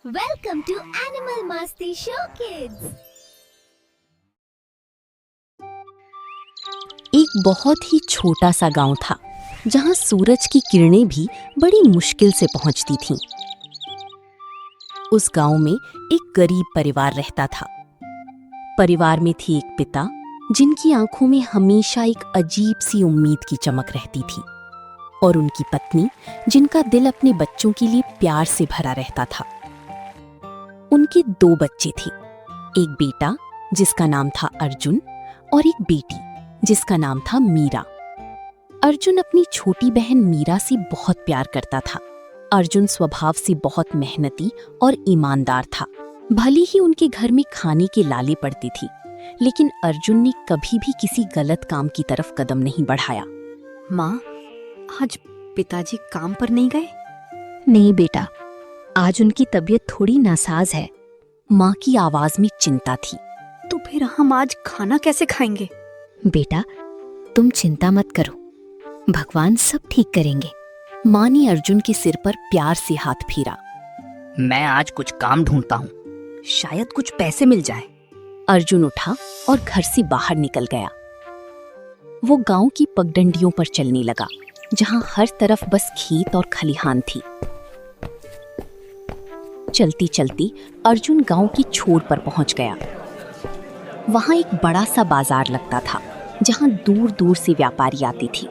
Welcome to Animal Masti Show Kids. एक बहुत ही छोटा सा गांव था जहां सूरज की किरणें भी बड़ी मुश्किल से पहुंचती थीं। उस गांव में एक गरीब परिवार रहता था। परिवार में थी एक पिता जिनकी आंखों में हमेशा एक अजीब सी उम्मीद की चमक रहती थी, और उनकी पत्नी जिनका दिल अपने बच्चों के लिए प्यार से भरा रहता था। उनके 2 बच्चे थे, एक बेटा जिसका नाम था अर्जुन और एक बेटी जिसका नाम था मीरा। अर्जुन अपनी छोटी बहन मीरा से बहुत प्यार करता था। अर्जुन स्वभाव से बहुत मेहनती और ईमानदार था। भले ही उनके घर में खाने के लाले पड़ती थी, लेकिन अर्जुन ने कभी भी किसी गलत काम की तरफ कदम नहीं बढ़ाया। माँ, आज पिताजी काम पर नहीं गए? नहीं बेटा, आज उनकी तबीयत थोड़ी नासाज है। माँ की आवाज में चिंता थी। तो फिर हम आज खाना कैसे खाएंगे? बेटा, तुम चिंता मत करो, भगवान सब ठीक करेंगे। माँ ने अर्जुन के सिर पर प्यार से हाथ फेरा। मैं आज कुछ काम ढूंढता हूँ, शायद कुछ पैसे मिल जाए। अर्जुन उठा और घर से बाहर निकल गया। वो गांव की पगडंडियों पर चलने लगा, जहां हर तरफ बस खेत और खलिहान थी। चलती चलती अर्जुन गांव की छोर पर पहुंच गया। वहां एक बड़ा सा बाजार लगता था, जहां दूर दूर से व्यापारी आते थे।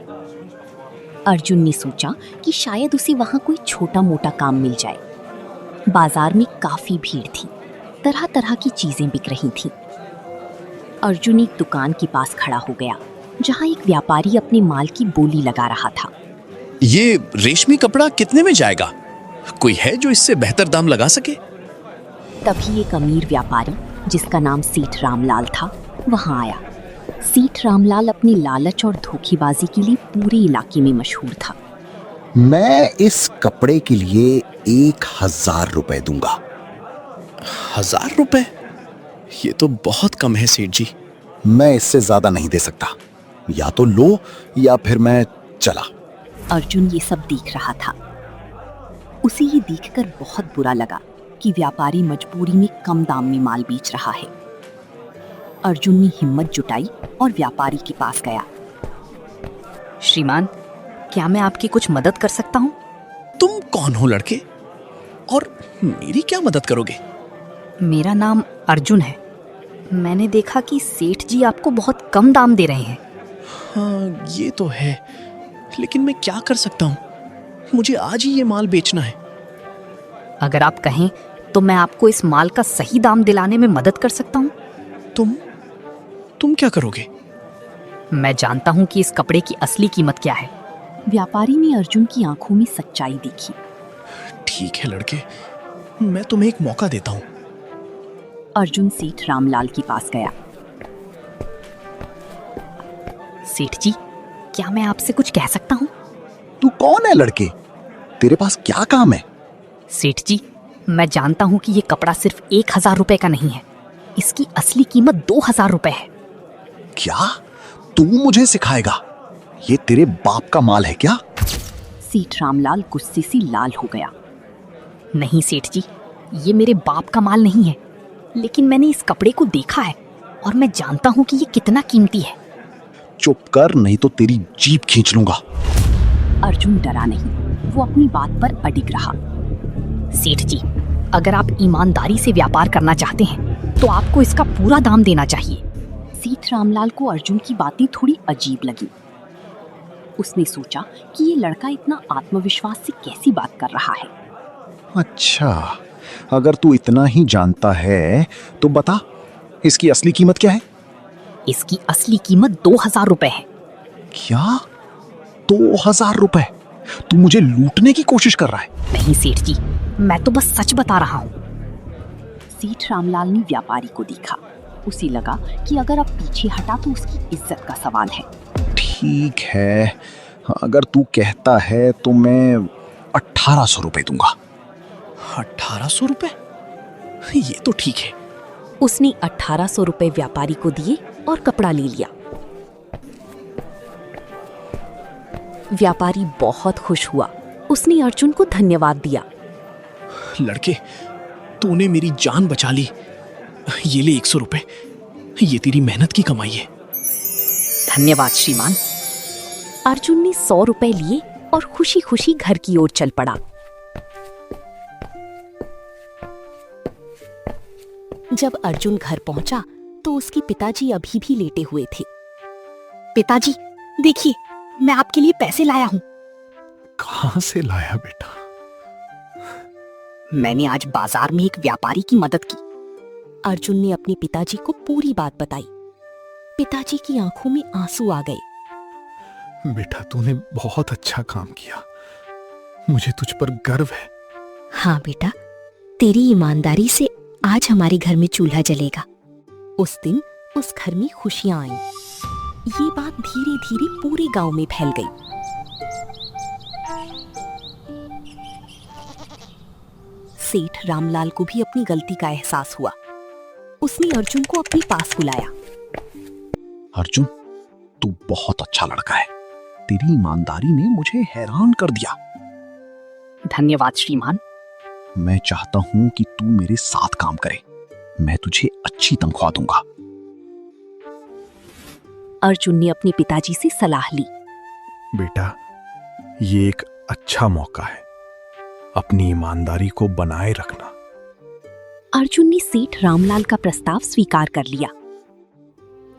अर्जुन ने सोचा कि शायद उसे वहां कोई छोटा मोटा काम मिल जाए। बाजार में काफी भीड़ थी, तरह तरह की चीजें बिक रही थीं। अर्जुन एक दुकान के पास खड़ा हो गया, जहां एक व्यापारी अपने माल की बोली लगा रहा था। ये रेशमी कपड़ा कितने में जाएगा? कोई है जो इससे बेहतर दाम लगा सके? तभी एक अमीर व्यापारी जिसका नाम सेठ रामलाल था वहां आया। सेठ रामलाल अपनी लालच और धोखेबाजी के लिए पूरे इलाके में मशहूर था। मैं इस कपड़े के लिए 1000 रुपए दूंगा। 1000 रुपए? ये तो बहुत कम है सेठ जी। मैं इससे ज्यादा नहीं दे सकता, या तो लो या फिर मैं चला। अर्जुन ये सब देख रहा था। उसे ये देखकर बहुत बुरा लगा कि व्यापारी मजबूरी में कम दाम में माल बेच रहा है। अर्जुन ने हिम्मत जुटाई और व्यापारी के पास गया। श्रीमान, क्या मैं आपकी कुछ मदद कर सकता हूँ? तुम कौन हो लड़के, और मेरी क्या मदद करोगे? मेरा नाम अर्जुन है। मैंने देखा कि सेठ जी आपको बहुत कम दाम दे रहे हैं। हाँ, ये तो है, लेकिन मैं क्या कर सकता हूँ? मुझे आज ही ये माल बेचना है। अगर आप कहें तो मैं आपको इस माल का सही दाम दिलाने में मदद कर सकता हूँ। तुम क्या करोगे? मैं जानता हूँ कि इस कपड़े की असली कीमत क्या है। व्यापारी ने अर्जुन की आंखों में सच्चाई देखी। ठीक है लड़के, मैं तुम्हें एक मौका देता हूँ। अर्जुन सेठ रामलाल के पास गया। सेठ जी, क्या मैं आपसे कुछ कह सकता हूँ? तू कौन है लड़के? तेरे पास क्या काम है? सेठ जी, मैं जानता हूँ कि ये कपड़ा सिर्फ 1000 रुपए का नहीं है। इसकी असली कीमत 2000 रुपए है। क्या तू मुझे सिखाएगा? ये तेरे बाप का माल है क्या? सेठ रामलाल गुस्से से लाल हो गया। नहीं सेठ जी, ये मेरे बाप का माल नहीं है, लेकिन मैंने इस कपड़े को देखा है और मैं जानता हूँ कि ये कितना कीमती है। चुप कर, नहीं तो तेरी जीभ खींच लूंगा। अर्जुन डरा नहीं, वो अपनी बात पर अडिग रहा। सेठ जी, अगर आप ईमानदारी से व्यापार करना चाहते हैं तो आपको इसका पूरा दाम देना चाहिए। सेठ रामलाल को अर्जुन की बातें थोड़ी अजीब लगी। उसने सोचा कि ये लड़का इतना आत्मविश्वास से कैसी बात कर रहा है। अच्छा, अगर तू इतना ही जानता है तो बता, इसकी असली कीमत क्या है? इसकी असली कीमत 2000 रुपए है। क्या? 2000 रुपए? तू मुझे लूटने की कोशिश कर रहा है? नहीं सेठ जी, मैं तो बस सच बता रहा हूँ। सेठ रामलाल ने व्यापारी को देखा। उसे लगा कि अगर अब पीछे हटा तो उसकी इज्जत का सवाल है। ठीक है, अगर तू कहता है तो मैं 1800 रुपए दूंगा। 1800 रुपए? ये तो ठीक है। उसने 1800 रुपए व्यापारी को दिए और कपड़ा ले लिया। व्यापारी बहुत खुश हुआ। उसने अर्जुन को धन्यवाद दिया। लड़के, तूने मेरी जान बचा ली। ये ले 100 रुपए, ये तेरी मेहनत की कमाई है। धन्यवाद श्रीमान। अर्जुन ने 100 रुपए लिए और खुशी खुशी घर की ओर चल पड़ा। जब अर्जुन घर पहुंचा तो उसके पिताजी अभी भी लेटे हुए थे। पिताजी देखिए, मैं आपके लिए पैसे लाया हूँ। कहां से लाया बेटा? मैंने आज बाजार में एक व्यापारी की मदद की। अर्जुन ने अपने पिताजी को पूरी बात बताई। पिताजी की आंखों में आंसू आ गए। बेटा, तूने बहुत अच्छा काम किया। मुझे तुझ पर गर्व है। हाँ बेटा, तेरी ईमानदारी से आज हमारे घर में चूल्हा जलेगा। उस दिन उस घर में खुशियां आईं। ये बात धीरे धीरे पूरे गांव में फैल गई। सेठ रामलाल को भी अपनी गलती का एहसास हुआ। उसने अर्जुन को अपने पास बुलाया। अर्जुन, तू बहुत अच्छा लड़का है। तेरी ईमानदारी ने मुझे हैरान कर दिया। धन्यवाद श्रीमान। मैं चाहता हूं कि तू मेरे साथ काम करे। मैं तुझे अच्छी तनख्वाह दूंगा। अर्जुन ने अपने पिताजी से सलाह ली। बेटा, ये एक अच्छा मौका है। अपनी ईमानदारी को बनाए रखना। अर्जुन ने सेठ रामलाल का प्रस्ताव स्वीकार कर लिया।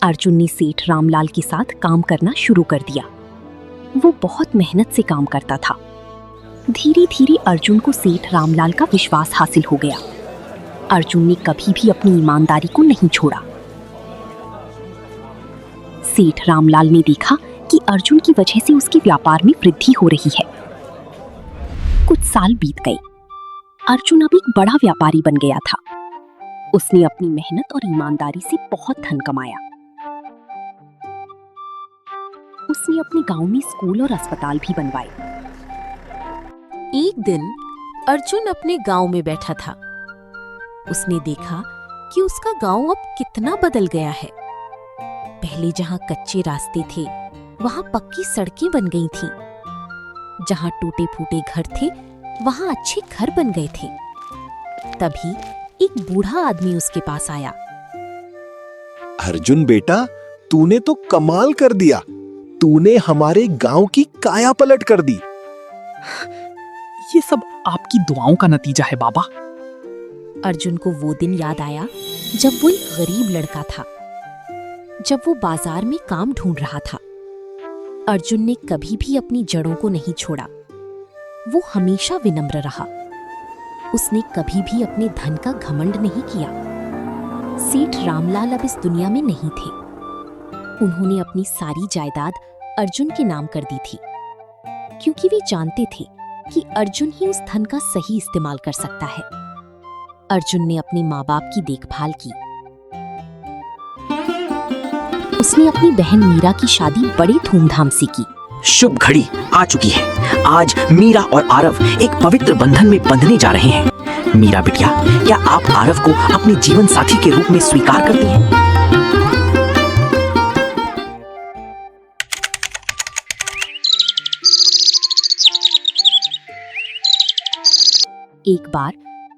अर्जुन ने सेठ रामलाल के साथ काम करना शुरू कर दिया। वो बहुत मेहनत से काम करता था। धीरे धीरे अर्जुन को सेठ रामलाल का विश्वास हासिल हो गया। अर्जुन ने कभी भी अपनी ईमानदारी को नहीं छोड़ा। सेठ रामलाल ने देखा कि अर्जुन की वजह से उसके व्यापार में वृद्धि हो रही है। कुछ साल बीत गए। अर्जुन अब एक बड़ा व्यापारी बन गया था। उसने अपनी मेहनत और ईमानदारी से बहुत धन कमाया। उसने अपने गांव में स्कूल और अस्पताल भी बनवाए। एक दिन अर्जुन अपने गांव में बैठा था। उसने देखा कि उसका गांव अब कितना बदल गया है। पहले जहां कच्चे रास्ते थे, वहां पक्की सड़कें बन गई थीं। जहां टूटे फूटे घर थे, वहां अच्छे घर बन गए थे। तभी एक बूढ़ा आदमी उसके पास आया। अर्जुन बेटा, तूने तो कमाल कर दिया। तूने हमारे गांव की काया पलट कर दी। ये सब आपकी दुआओं का नतीजा है बाबा। अर्जुन को वो दिन याद आया जब वो एक गरीब लड़का था, जब वो बाजार में काम ढूंढ रहा था। अर्जुन ने कभी भी अपनी जड़ों को नहीं छोड़ा। वो हमेशा विनम्र रहा। उसने कभी भी अपने धन का घमंड नहीं किया। सेठ रामलाल अब इस दुनिया में नहीं थे। उन्होंने अपनी सारी जायदाद अर्जुन के नाम कर दी थी, क्योंकि वे जानते थे कि अर्जुन ही उस धन का सही इस्तेमाल कर सकता है। अर्जुन ने अपने माँ बाप की देखभाल की। उसने अपनी बहन मीरा की शादी बड़े धूमधाम से की। शुभ घड़ी आ चुकी है। आज मीरा और आरव एक पवित्र बंधन में बंधने जा रहे हैं। मीरा बिटिया, क्या आप आरव को अपने जीवन साथी के रूप में स्वीकार करती हैं? एक बार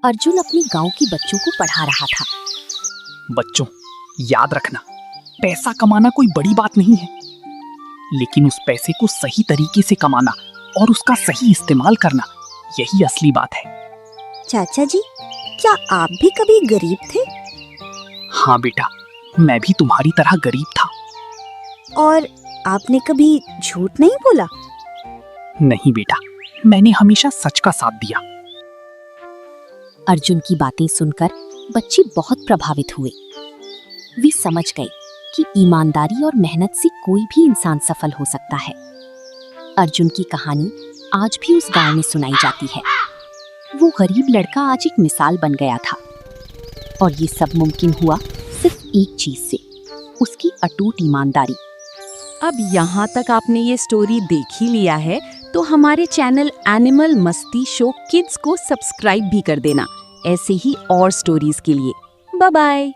अर्जुन अपने गांव के बच्चों को पढ़ा रहा था। बच्चों, याद रखना, पैसा कमाना कोई बड़ी बात नहीं है, लेकिन उस पैसे को सही तरीके से कमाना और उसका सही इस्तेमाल करना, यही असली बात है। चाचा जी, क्या आप भी कभी गरीब थे? हाँ बेटा, मैं भी तुम्हारी तरह गरीब था। और आपने कभी झूठ नहीं बोला? नहीं बेटा, मैंने हमेशा सच का साथ दिया। अर्जुन की बातें सुनकर बच्चे बहुत प्रभावित हुए। वे समझ गए कि ईमानदारी और मेहनत से कोई भी इंसान सफल हो सकता है। अर्जुन की कहानी आज भी उस गांव में सुनाई जाती है। वो गरीब लड़का आज एक मिसाल बन गया था, और ये सब मुमकिन हुआ सिर्फ एक चीज से, उसकी अटूट ईमानदारी। अब यहाँ तक आपने ये स्टोरी देख ही लिया है, तो हमारे channel animal Masti show kids को सब्सक्राइब भी कर देना, ऐसे ही और स्टोरीज के लिए। Bye bye.